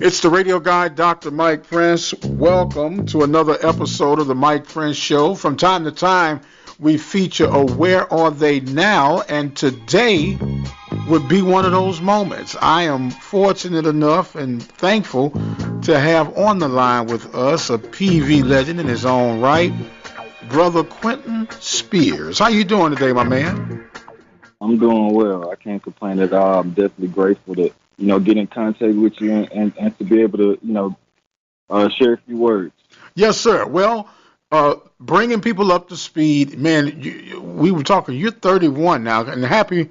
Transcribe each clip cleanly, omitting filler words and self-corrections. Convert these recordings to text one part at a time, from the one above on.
It's the radio guy, Dr. Mike Prince. Welcome to another episode of the Mike Prince Show. From time to time, we feature a Where Are They Now? And today would be one of those moments. I am fortunate enough and thankful to have on the line with us a PV legend in his own right, Brother Quinton Spears. How you doing today, my man? I'm doing well. I can't complain at all. I'm definitely grateful to, get in contact with you and to be able to, share a few words. Yes, sir. Well, bringing people up to speed, man, we were talking, you're 31 now, and happy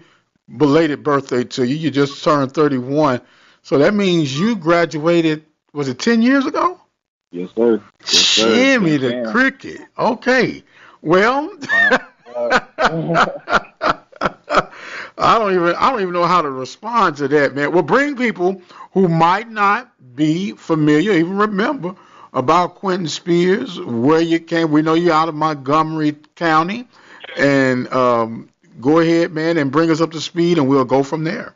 belated birthday to you. You just turned 31. So that means you graduated, was it 10 years ago? Yes, sir. Yes, sir. Jimmy the cricket. Okay. Well, I don't even know how to respond to that, man. Well, bring people who might not be familiar, even remember about Quinton Spears, where you came. We know you're out of Montgomery County, and go ahead, man, and bring us up to speed, and we'll go from there.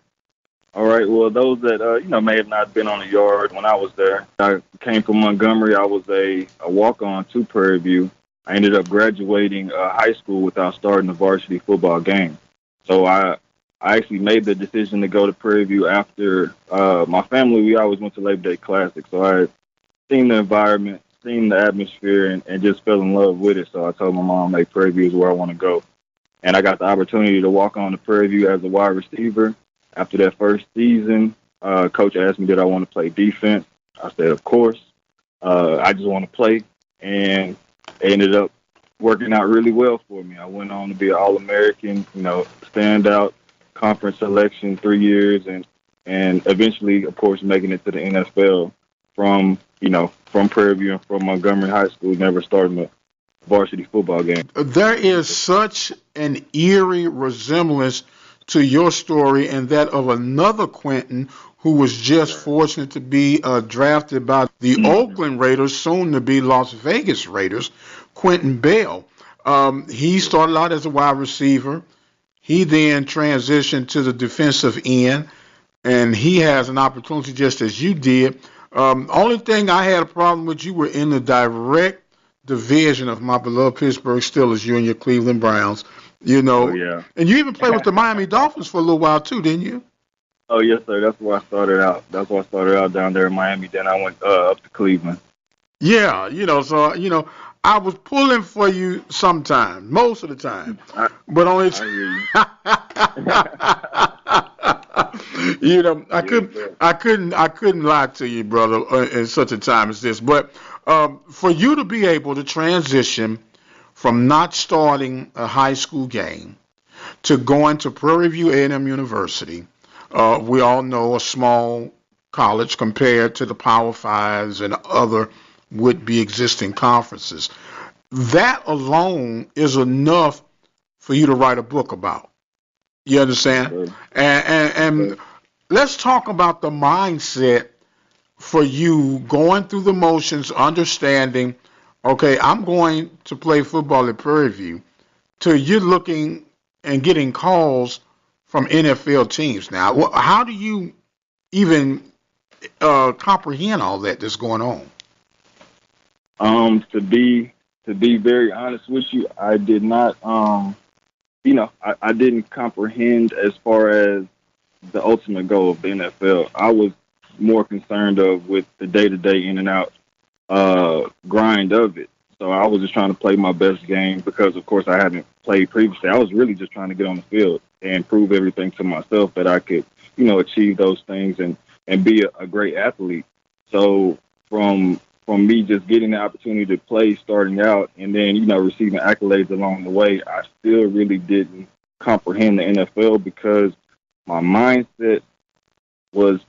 All right. Well, those that may have not been on the yard when I was there, I came from Montgomery. I was a walk-on to Prairie View. I ended up graduating high school without starting a varsity football game. So I actually made the decision to go to Prairie View after my family. We always went to Labor Day Classic. So I had seen the environment, seen the atmosphere, and just fell in love with it. So I told my mom, hey, Prairie View is where I want to go. And I got the opportunity to walk on to Prairie View as a wide receiver. After that first season, Coach asked me, did I want to play defense? I said, of course. I just want to play. And it ended up working out really well for me. I went on to be an All-American, standout conference selection 3 years, and eventually, of course, making it to the NFL from Prairie View and from Montgomery High School, never starting a varsity football game. There is such an eerie resemblance to your story and that of another Quinton who was just fortunate to be drafted by the Oakland Raiders, soon to be Las Vegas Raiders, Quinton Bell. He started out as a wide receiver. He then transitioned to the defensive end, and he has an opportunity just as you did. Only thing I had a problem with, you were in the direct division of my beloved Pittsburgh Steelers, you and your Cleveland Browns. Oh, yeah. And you even played with the Miami Dolphins for a little while too, didn't you? Oh, yes, sir. That's where I started out. That's where I started out down there in Miami. Then I went up to Cleveland. Yeah, so, I was pulling for you sometimes, most of the time, but only. I hear you. I couldn't lie to you, brother, in such a time as this. But for you to be able to transition from not starting a high school game to going to Prairie View A&M University, we all know a small college compared to the Power Fives and other would-be existing conferences. That alone is enough for you to write a book about. You understand? Sure. And Sure. Let's talk about the mindset for you going through the motions, understanding, okay, I'm going to play football at Prairie View, till you're looking and getting calls from NFL teams. Now, how do you even comprehend all that's going on? To be very honest with you, I did not, I didn't comprehend as far as the ultimate goal of the NFL. I was more concerned with the day-to-day in and out grind of it. So I was just trying to play my best game because, of course, I hadn't played previously. I was really just trying to get on the field and prove everything to myself that I could, achieve those things and be a great athlete. So from me just getting the opportunity to play starting out and then, receiving accolades along the way, I still really didn't comprehend the NFL because my mindset was,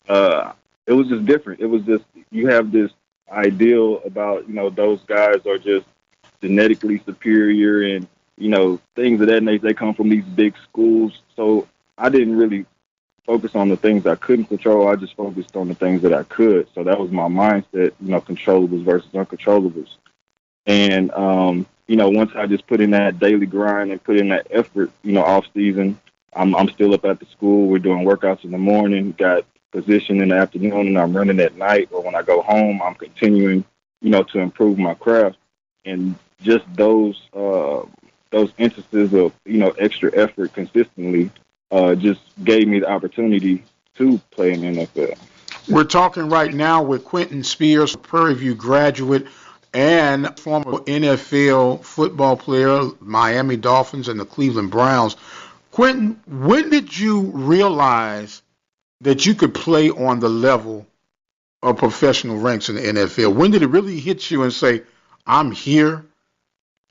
it was just different. It was just, you have this ideal about, those guys are just genetically superior and, things of that nature. They come from these big schools. So I didn't really focus on the things I couldn't control. I just focused on the things that I could. So that was my mindset, controllables versus uncontrollables. And, once I just put in that daily grind and put in that effort, off season, I'm still up at the school. We're doing workouts in the morning, got position in the afternoon and I'm running at night, or when I go home, I'm continuing, to improve my craft. And just those instances of, extra effort consistently just gave me the opportunity to play in the NFL. We're talking right now with Quinton Spears, Prairie View graduate and former NFL football player, Miami Dolphins and the Cleveland Browns. Quinton, when did you realize that you could play on the level of professional ranks in the NFL? When did it really hit you and say, I'm here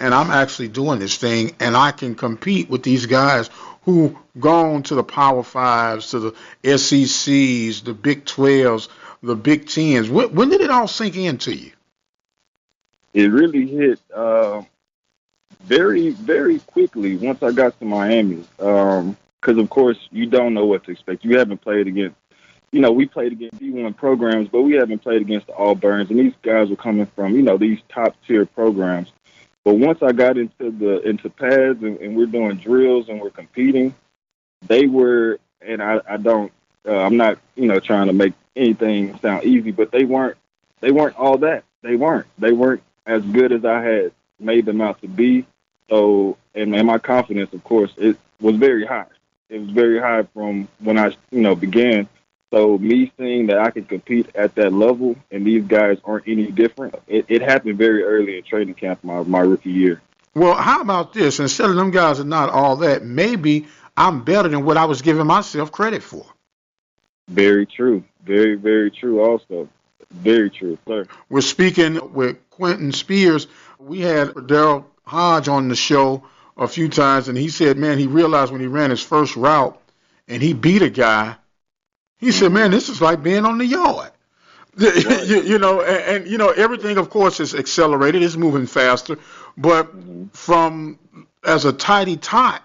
and I'm actually doing this thing and I can compete with these guys who gone to the Power Fives, to the SECs, the Big 12s, the Big 10s? When did it all sink into you? It really hit very, very quickly once I got to Miami. Because, of course, you don't know what to expect. You haven't played against, we played against D1 programs, but we haven't played against the Auburns. And these guys were coming from, these top-tier programs. But once I got into pads and we're doing drills and we're competing, they were, and I'm not, trying to make anything sound easy, but they weren't all that. They weren't as good as I had made them out to be. So, and my confidence, of course, it was very high. It was very high from when I, began. So me seeing that I could compete at that level and these guys aren't any different, it happened very early in training camp my rookie year. Well, how about this? Instead of them guys are not all that, maybe I'm better than what I was giving myself credit for. Very true. Very, very true also. Very true, sir. We're speaking with Quinton Spears. We had Daryl Hodge on the show a few times, and he said, man, he realized when he ran his first route and he beat a guy, he said, man, this is like being on the yard. Right. Everything, of course, is accelerated. It's moving faster. But from as a tidy tot,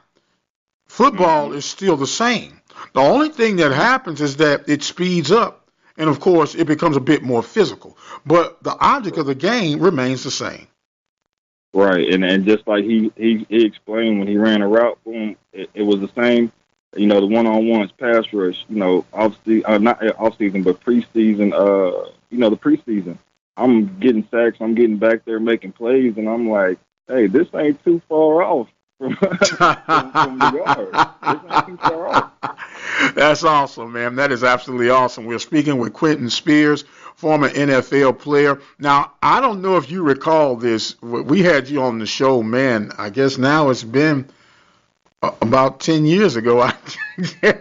football is still the same. The only thing that happens is that it speeds up, and, of course, it becomes a bit more physical. But the object of the game remains the same. Right, and just like he explained when he ran a route, boom, it was the same. The one-on-ones, pass rush, not off-season, but preseason, the preseason. I'm getting sacks, I'm getting back there making plays, and I'm like, hey, this ain't too far off from the yard. This ain't too far off. That's awesome, man. That is absolutely awesome. We're speaking with Quinton Spears, former NFL player. Now, I don't know if you recall this. We had you on the show, man. I guess now it's been about 10 years ago. Yeah.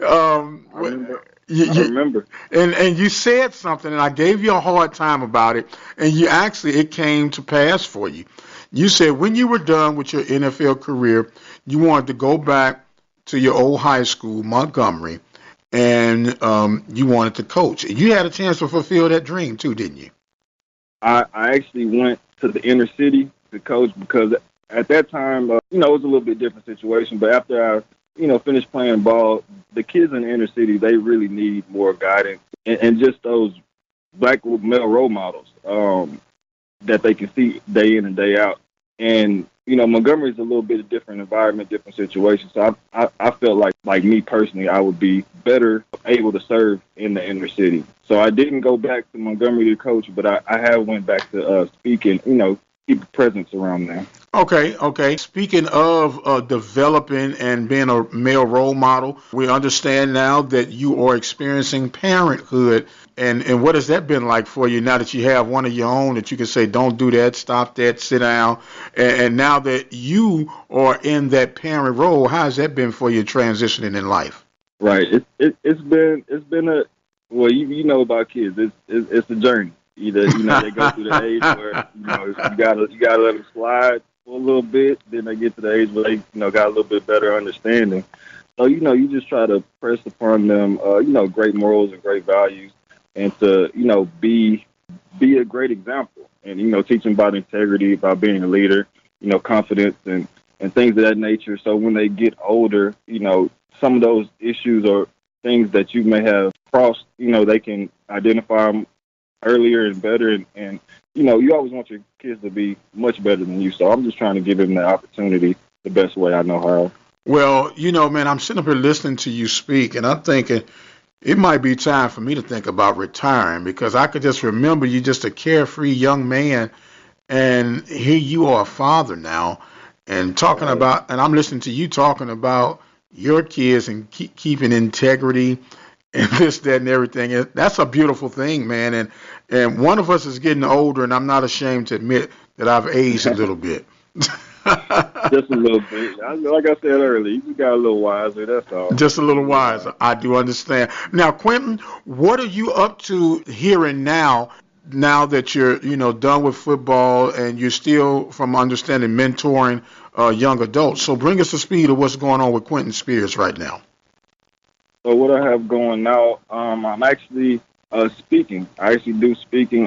I remember. And you said something, and I gave you a hard time about it, and it came to pass for you. You said when you were done with your NFL career, you wanted to go back to your old high school, Montgomery, and you wanted to coach. You had a chance to fulfill that dream too, didn't you? I actually went to the inner city to coach because at that time, it was a little bit different situation. But after I, finished playing ball, the kids in the inner city, they really need more guidance and just those black male role models that they can see day in and day out. And, Montgomery is a little bit of different environment, different situation. So I felt like me personally, I would be better able to serve in the inner city. So I didn't go back to Montgomery to coach, but I have went back to speaking, keep a presence around there. Okay. Speaking of developing and being a male role model, we understand now that you are experiencing parenthood. And what has that been like for you now that you have one of your own that you can say, don't do that, stop that, sit down? And now that you are in that parent role, how has that been for you transitioning in life? Right. It's been a, well, you know about kids. It's a journey. Either, they go through the age where, you gotta let them slide for a little bit. Then they get to the age where they, got a little bit better understanding. So, you just try to press upon them, great morals and great values, and to, be a great example, and teach them about integrity, about being a leader, confidence and things of that nature. So when they get older, some of those issues or things that you may have crossed, they can identify them earlier and better, and you always want your kids to be much better than you. So I'm just trying to give them the opportunity the best way I know how. Well, man, I'm sitting up here listening to you speak, and I'm thinking It might be time for me to think about retiring because I could just remember you just a carefree young man, and here you are a father now, and talking Right. about, and I'm listening to you talking about your kids and keeping integrity and this, that, and everything. That's a beautiful thing, man. And one of us is getting older, and I'm not ashamed to admit that I've aged a little bit. Just a little bit. Like I said earlier, you got a little wiser. That's all. Just a Just little a little wiser. wiser. I do understand. Now, Quentin, what are you up to here and now? Now that you're, done with football and you're still, from understanding, mentoring young adults. So bring us to speed of what's going on with Quinton Spears right now. So what I have going now, I'm actually speaking. I actually do speaking.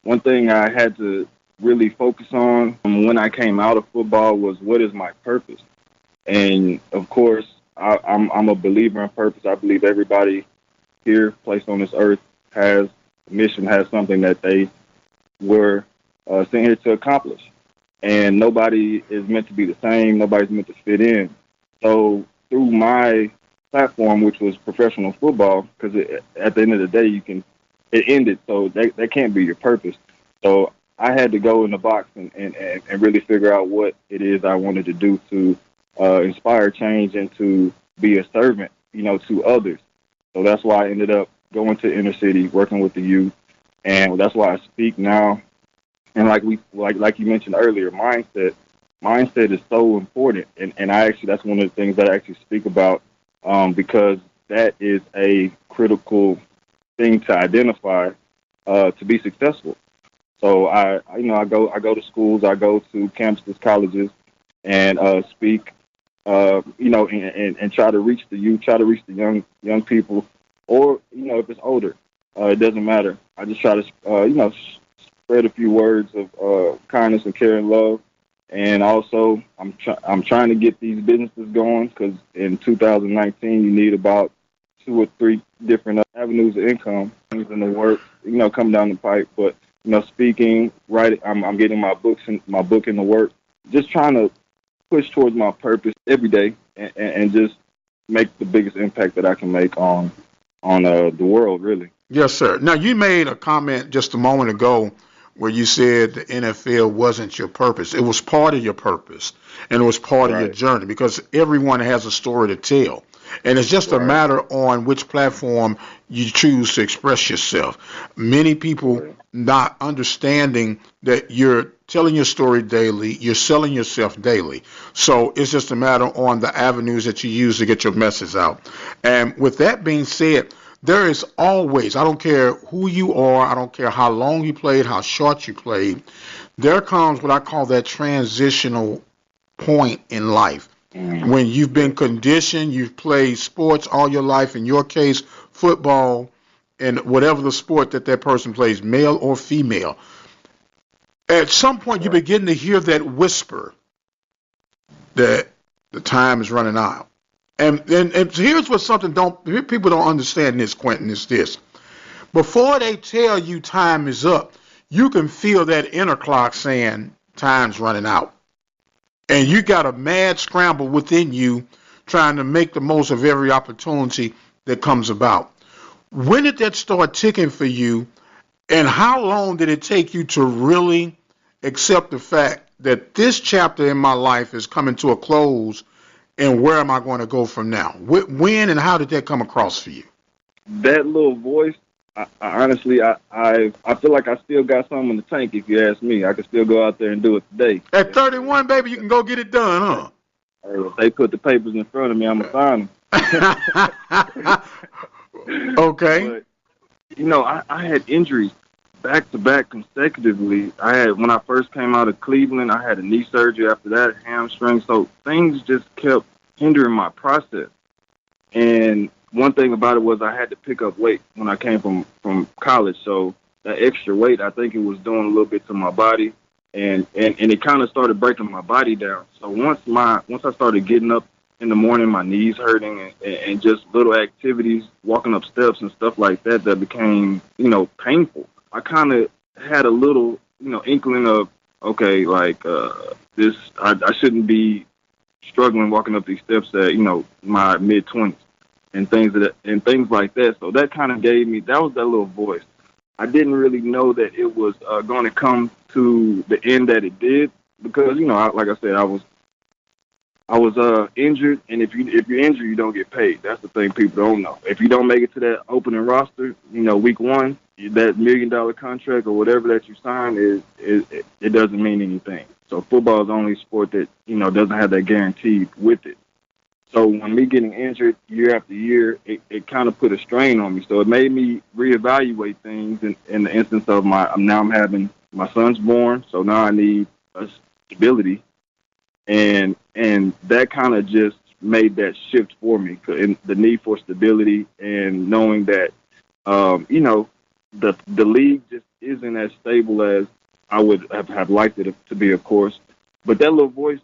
One thing I had to really focus on when I came out of football was what is my purpose. And of course, I'm a believer in purpose. I believe everybody here placed on this earth has a mission, has something that they were sent here to accomplish. And nobody is meant to be the same. Nobody's meant to fit in. So through my platform, which was professional football, because at the end of the day, it ended. So that can't be your purpose. So I had to go in the box and really figure out what it is I wanted to do to inspire change and to be a servant, to others. So that's why I ended up going to inner city, working with the youth, and that's why I speak now. And like you mentioned earlier, mindset is so important, and I actually that's one of the things that I actually speak about because that is a critical thing to identify to be successful. So I go to schools, I go to campuses, colleges, and speak, and try to reach the youth, try to reach the young people, or if it's older, it doesn't matter. I just try to spread a few words of kindness and care and love. And also, I'm trying to get these businesses going because in 2019 you need about 2 or 3 different avenues of income, things in the work, come down the pipe. But speaking, writing, I'm getting my book in the work. Just trying to push towards my purpose every day and just make the biggest impact that I can make on the world, really. Yes, sir. Now, you made a comment just a moment ago where you said the NFL wasn't your purpose. It was part of your purpose, and it was part of your Right, journey because everyone has a story to tell. And it's just a right, matter on which platform you choose to express yourself. Many people right, not understanding that you're telling your story daily, you're selling yourself daily. So it's just a matter on the avenues that you use to get your message out. And with that being said, there is always, I don't care who you are, I don't care how long you played, how short you played, there comes what I call that transitional point in life. mm, When you've been yes, conditioned, you've played sports all your life, in your case, football, and whatever the sport that that person plays, male or female. At some point, you right, begin to hear that whisper that the time is running out. And here's what something people don't understand this, Quentin, is this. Before they tell you time is up, you can feel that inner clock saying time's running out. And you got a mad scramble within you trying to make the most of every opportunity that comes about. When did that start ticking for you, and how long did it take you to really accept the fact that this chapter in my life is coming to a close, and where am I going to go from now? When and how did that come across for you? that little voice. I honestly, I feel like I still got something in the tank. If you ask me, I can still go out there and do it today. At 31, baby, you can go get it done, If they put the papers in front of me, I'm gonna sign huh? them. Okay. But I had injuries back to back consecutively. I had when I first came out of Cleveland, I had a knee surgery after that, hamstring. So things just kept hindering my process. And one thing about it was I had to pick up weight when I came from college. So that extra weight, I think it was doing a little bit to my body, and it kind of started breaking my body down. So once I started getting up in the morning, my knees hurting, and just little activities, walking up steps and stuff like that, that became painful. I kind of had a little inkling of okay, like this, I shouldn't be struggling walking up these steps at my mid 20s. and things like that. So that kind of gave me that was that little voice. I didn't really know that it was going to come to the end that it did because like I said, I was injured, and if you're injured, you don't get paid. That's the thing people don't know. If you don't make it to that opening roster, week one, that $1 million contract or whatever that you sign is it doesn't mean anything. So football is the only sport that doesn't have that guarantee with it. So when me getting injured year after year, it kind of put a strain on me. So it made me reevaluate things in the instance of now I'm having my son's born, so now I need a stability, and that kind of just made that shift for me. And the need for stability and knowing that the league just isn't as stable as I would have liked it to be, of course. But that little voice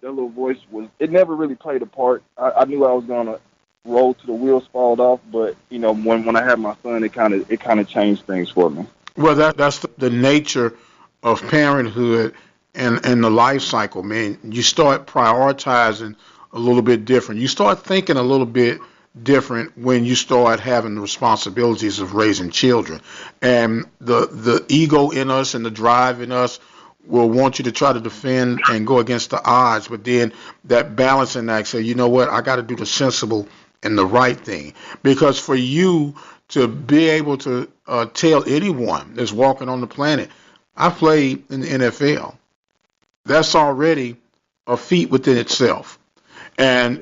was, it never really played a part. I knew I was gonna roll to the wheels fall off, but when I had my son, it kind of changed things for me. Well, that's the nature of parenthood and the life cycle, man. You start prioritizing a little bit different. You start thinking a little bit different when you start having the responsibilities of raising children. And the ego in us and the drive in us will want you to try to defend and go against the odds, but then that balancing act say, you know what, I got to do the sensible and the right thing. Because for you to be able to tell anyone that's walking on the planet, I played in the NFL, that's already a feat within itself. And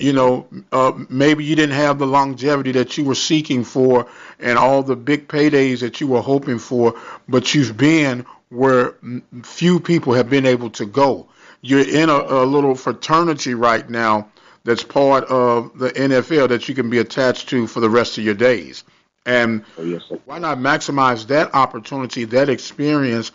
maybe you didn't have the longevity that you were seeking for and all the big paydays that you were hoping for, but you've been where few people have been able to go. You're in a little fraternity right now that's part of the NFL that you can be attached to for the rest of your days. And So yes, sir. why not maximize that opportunity, that experience,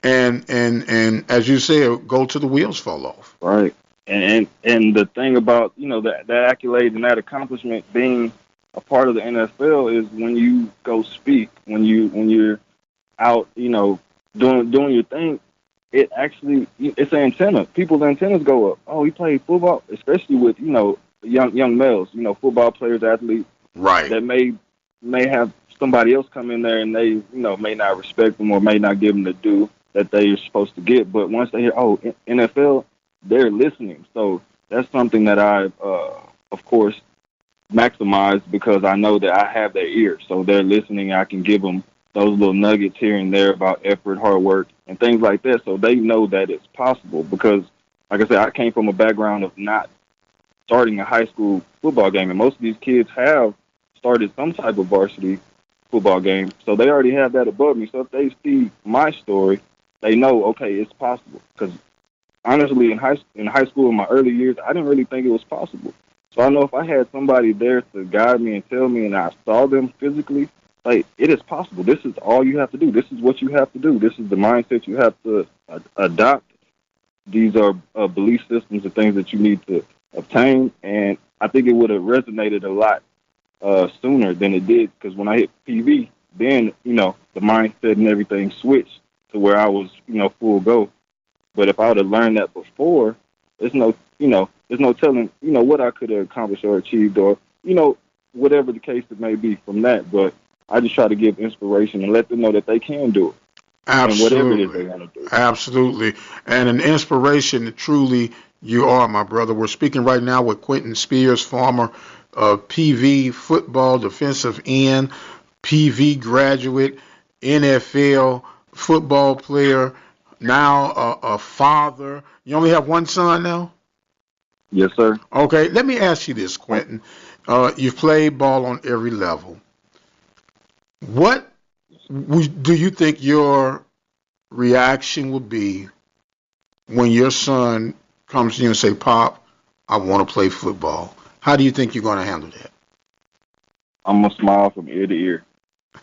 and as you said, go to the wheels fall off. Right. And the thing about that accolade and that accomplishment being a part of the NFL is when you go speak, when you're out, doing your thing, it's an antenna. People's antennas go up. Oh, he played football, especially with young males, football players, athletes Right. that may have somebody else come in there and they may not respect them or may not give them the due that they are supposed to get. But once they hear NFL, they're listening. So that's something that I've of course maximized because I know that I have their ear. So they're listening. I can give them those little nuggets here and there about effort, hard work, and things like that. So they know that it's possible because, like I said, I came from a background of not starting a high school football game, and most of these kids have started some type of varsity football game. So they already have that above me. So if they see my story, they know, okay, it's possible. Because honestly, in high school, in my early years, I didn't really think it was possible. So I know if I had somebody there to guide me and tell me, and I saw them physically, like, it is possible. This is all you have to do. This is what you have to do. This is the mindset you have to adopt. These are belief systems and things that you need to obtain. And I think it would have resonated a lot sooner than it did because when I hit PV, then, the mindset and everything switched to where I was, full go. But if I would have learned that before, there's no telling, what I could have accomplished or achieved or, whatever the case it may be from that. But I just try to give inspiration and let them know that they can do it. And whatever it is they Absolutely. want to do. Absolutely. And an inspiration, truly, you are, my brother. We're speaking right now with Quinton Spears, former PV football defensive end, PV graduate, NFL football player, now a father. You only have one son now? Yes, sir. Okay, let me ask you this, Quentin. You've played ball on every level. What do you think your reaction would be when your son comes to you and say, "Pop, I want to play football"? How do you think you're going to handle I'm gonna smile from ear to ear.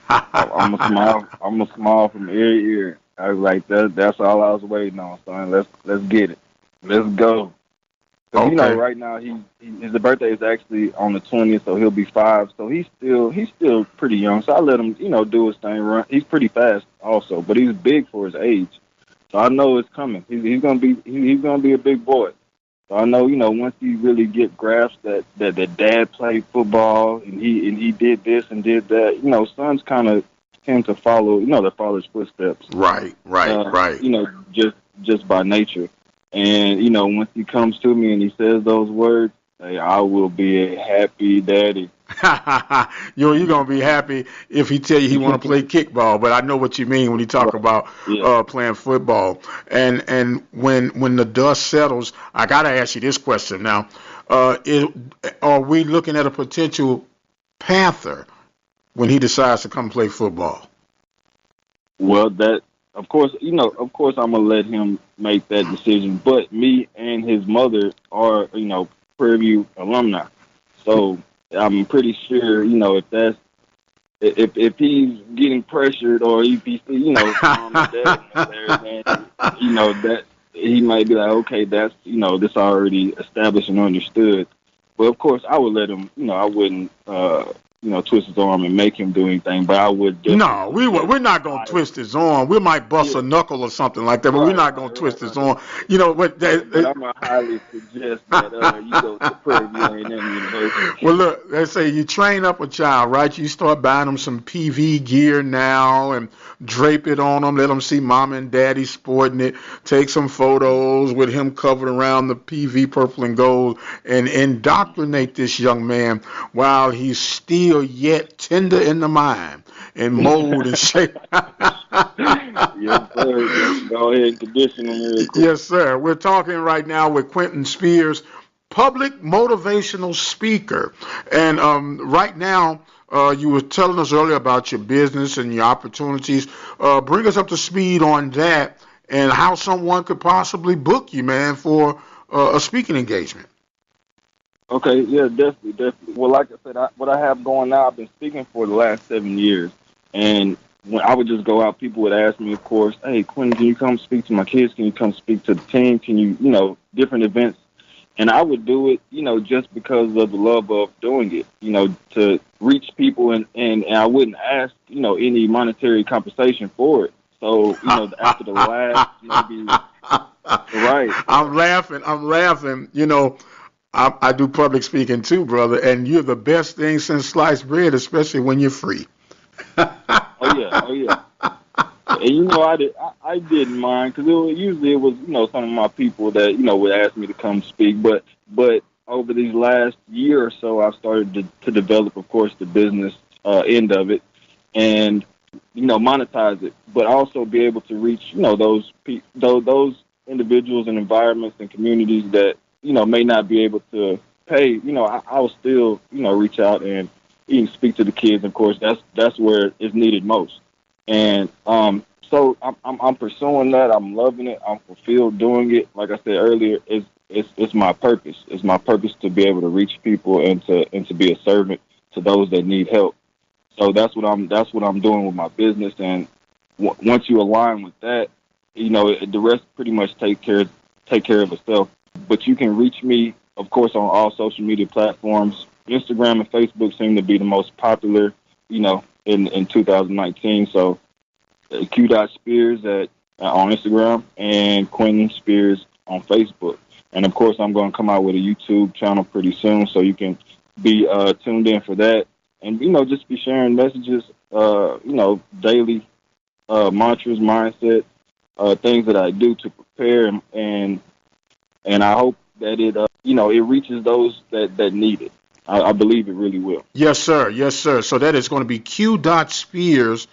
I'm gonna that? smile. I'm gonna smile from ear to ear. I was like, that's all I was waiting on, son. Let's get it. Let's go. Because Okay. right now his birthday is actually on the 20th, so he'll be 5. So he's still pretty young. So I let him do his thing. Run. He's pretty fast also, but he's big for his age. So I know it's coming. He's gonna be a big boy. So I know, once you really get grasp that dad played football and he did this and did that, sons kind of tend to follow, their father's footsteps. Right, right, right. Just by nature. And once he comes to me and he says those words, hey, I will be a happy daddy. You're gonna be happy if he tell you he want to play kickball, but I know what you mean when you talk Right. about Yeah. playing football. And when the dust settles, I gotta ask you this question now: are we looking at a potential Panther when he decides to come play football? Well, of course, I'm gonna let him make that decision. But me and his mother are, Prairie View alumni, so I'm pretty sure, if he's getting pressured or if he's, mom and dad in there, then that he might be like, okay, that's this already established and understood. But of course, I would let him. I wouldn't. Twist his arm and make him do anything, but I would No, definitely suggest we're not gonna twist his arm. We might bust yeah, a knuckle or something like that, but we're right, not gonna right, twist right, his right. arm. You know, but But I'm gonna highly suggest that you go to Prairie View A&M well, University. look, let's say you train up a child, right? You start buying them some PV gear now and drape it on them, let them see mom and daddy sporting it, take some photos with him covered around the PV purple and gold, and indoctrinate this young man while he's still yet tender in the mind and mold and shape. Yes, sir. Go ahead and condition them real quick. Yes, sir. We're talking right now with Quinton Spears, public motivational speaker. And right now, you were telling us earlier about your business and your opportunities. Bring us up to speed on that and how someone could possibly book you, man, for a speaking engagement. Okay, yeah, definitely, definitely. Well, like I said, what I have going now, I've been speaking for the last 7 years, and when I would just go out, people would ask me, of course, hey, Quentin, can you come speak to my kids? Can you come speak to the team? Can you, different events? And I would do it, just because of the love of doing it, to reach people, and I wouldn't ask, any monetary compensation for it. So, after the last maybe, right, I'm laughing. I'm laughing. You know, I do public speaking too, brother, and you're the best thing since sliced bread, especially when you're free. oh yeah, oh yeah. And I didn't mind because usually it was some of my people that would ask me to come speak, but over these last year or so, I've started to develop, of course, the business end of it, and monetize it, but also be able to reach those individuals and environments and communities that may not be able to pay. I will still reach out and even speak to the kids. Of course, that's where it's needed most. And so I'm pursuing that. I'm loving it. I'm fulfilled doing it. Like I said earlier, it's my purpose. It's my purpose to be able to reach people and to be a servant to those that need help. So that's what I'm doing with my business. And once you align with that, the rest pretty much take care of itself. But you can reach me, of course, on all social media platforms. Instagram and Facebook seem to be the most popular, in 2019. So Q. Spears on Instagram and Quinton Spears on Facebook. And of course, I'm going to come out with a YouTube channel pretty soon, so you can be tuned in for that. And just be sharing messages, daily mantras, mindset, things that I do to prepare, and I hope that it reaches those that need it. I believe it really will. Yes, sir. Yes, sir. So that is going to be Q. Spears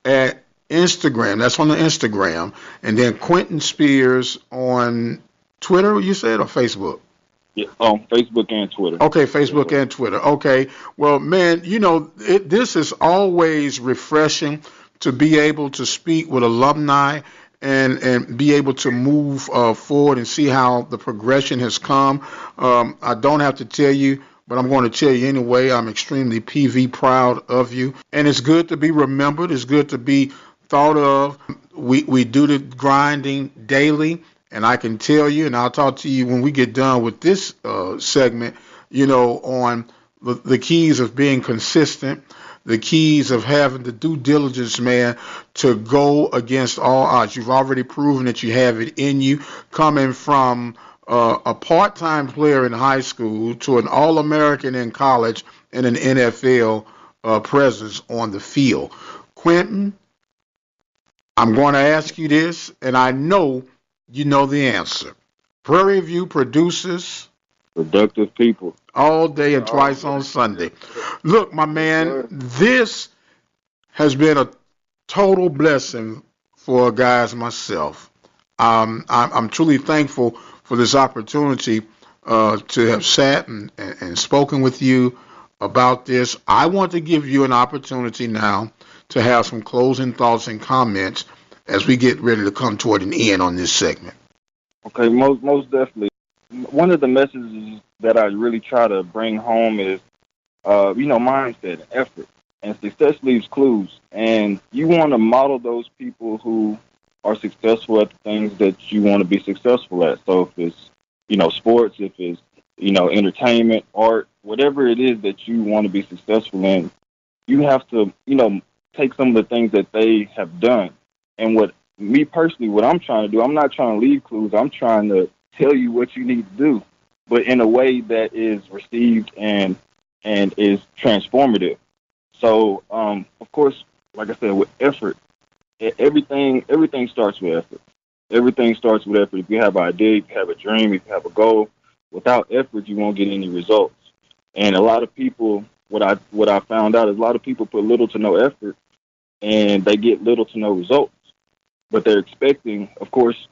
at Instagram. That's on the Instagram. And then Quinton Spears on Twitter, you said, or Facebook? Yeah, on Facebook and Twitter. Okay, Yes, Facebook sir. and Twitter. Okay. Well, man, this is always refreshing to be able to speak with alumni and be able to move forward and see how the progression has come. I don't have to tell you, but I'm going to tell you anyway. I'm extremely PV proud of you, and it's good to be remembered. It's good to be thought of. We do the grinding daily, and I can tell you, and I'll talk to you when we get done with this segment. On the keys of being consistent, the keys of having the due diligence, man, to go against all odds. You've already proven that you have it in you, coming from a part-time player in high school to an All-American in college and an NFL presence on the field. Quinton, I'm going to ask you this, and I know you know the answer. Prairie View produces Productive people. all day and twice on Sunday. Look, my man, this has been a total blessing for guys myself. I'm truly thankful for this opportunity to have sat and spoken with you about this. I want to give you an opportunity now to have some closing thoughts and comments as we get ready to come toward an end on this segment. Okay, most definitely. One of the messages that I really try to bring home is, mindset and effort. And success leaves clues. And you want to model those people who are successful at the things that you want to be successful at. So if it's, sports, if it's, entertainment, art, whatever it is that you want to be successful in, you have to, take some of the things that they have done. And what I'm trying to do, I'm not trying to leave clues. I'm trying to tell you what you need to do, but in a way that is received and is transformative. So, of course, like I said, with effort, everything starts with effort. Everything starts with effort. If you have an idea, if you have a dream, if you have a goal, without effort, you won't get any results. And a lot of people, what I found out is a lot of people put little to no effort, and they get little to no results. But they're expecting, of course,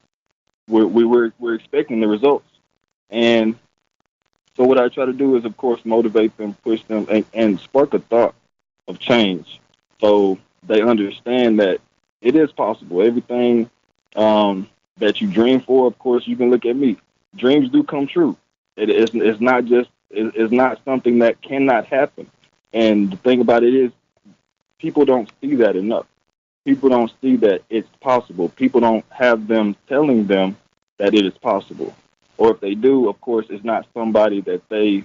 we're expecting the results. And so what I try to do is, of course, motivate them, push them, and spark a thought of change, so they understand that it is possible. Everything that you dream for, of course, you can look at me. Dreams do come true. It's not something that cannot happen. And the thing about it is, people don't see that enough. People don't see that it's possible. People don't have them telling them that it is possible. Or if they do, of course, it's not somebody that they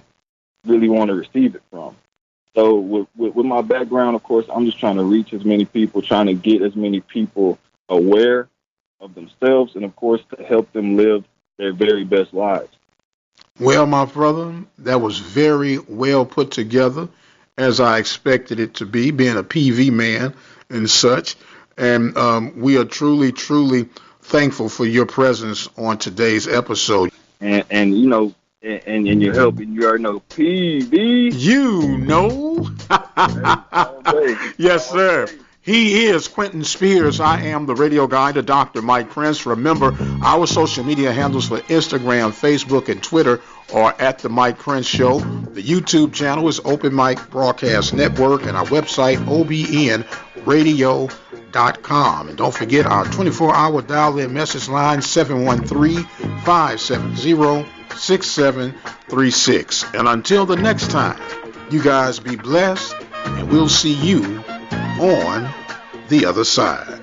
really want to receive it from. So with my background, of course, I'm just trying to reach as many people, trying to get as many people aware of themselves, and, of course, to help them live their very best lives. Well, my brother, that was very well put together, as I expected it to be, being a PV man and such. And we are truly, truly thankful for your presence on today's episode. And your help, and you already know PV. You know. Yes, sir. He is Quinton Spears. I am the radio guy to Dr. Mike Prince. Remember, our social media handles for Instagram, Facebook, and Twitter are at The Mike Prince Show. The YouTube channel is Open Mic Broadcast Network, and our website, obnradio.com. And don't forget our 24-hour dial-in message line, 713-570-6736. And until the next time, you guys be blessed, and we'll see you on the other side.